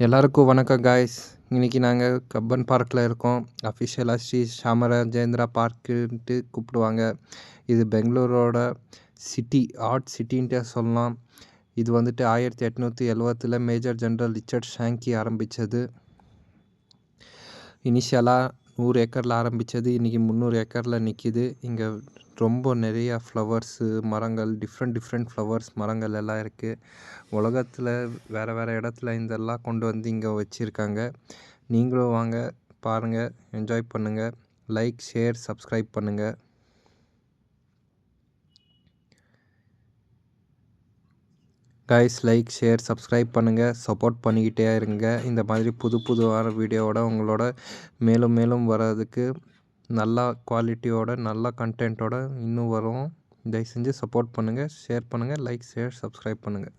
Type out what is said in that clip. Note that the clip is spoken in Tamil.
எல்லாருக்கும் வணக்கம் காய்ஸ். இன்றைக்கி நாங்கள் கப்பன் பார்க்கில் இருக்கோம். அஃபிஷியலாக ஸ்ரீ சாமராஜேந்திரா பார்க்குன்ட்டு கூப்பிடுவாங்க. இது பெங்களூரோட சிட்டி, ஆர்ட் சிட்டின்ட்டு சொல்லலாம். இது வந்துட்டு 1870 மேஜர் ஜெனரல் ரிச்சர்ட் ஷாங்கி ஆரம்பித்தது. இனிஷியலாக 100 ஏக்கரில் ஆரம்பித்தது, இன்றைக்கி 300 ஏக்கரில் நிற்கிது. இங்கே ரொம்ப நிறையா ஃப்ளவர்ஸு மரங்கள், டிஃப்ரெண்ட் ஃப்ளவர்ஸ் மரங்கள் எல்லாம் இருக்குது. உலகத்தில் வேறு இடத்துல இதெல்லாம் கொண்டு வந்து இங்கே வச்சுருக்காங்க. நீங்களும் வாங்க, பாருங்கள், என்ஜாய் பண்ணுங்கள். லைக், ஷேர், சப்ஸ்கிரைப் பண்ணுங்கள். கைஸ், லைக், ஷேர், சப்ஸ்கிரைப் பண்ணுங்கள். சப்போர்ட் பண்ணிக்கிட்டே இருங்க. இந்த மாதிரி புதுவான வீடியோவோட உங்களோட மேலும் வர்றதுக்கு நல்ல குவாலிட்டியோட நல்ல கண்டென்ட்டோட இன்னும் வரும். தயவு செஞ்சு சப்போர்ட் பண்ணுங்கள், ஷேர் பண்ணுங்கள், லைக், ஷேர், சப்ஸ்கிரைப் பண்ணுங்கள்.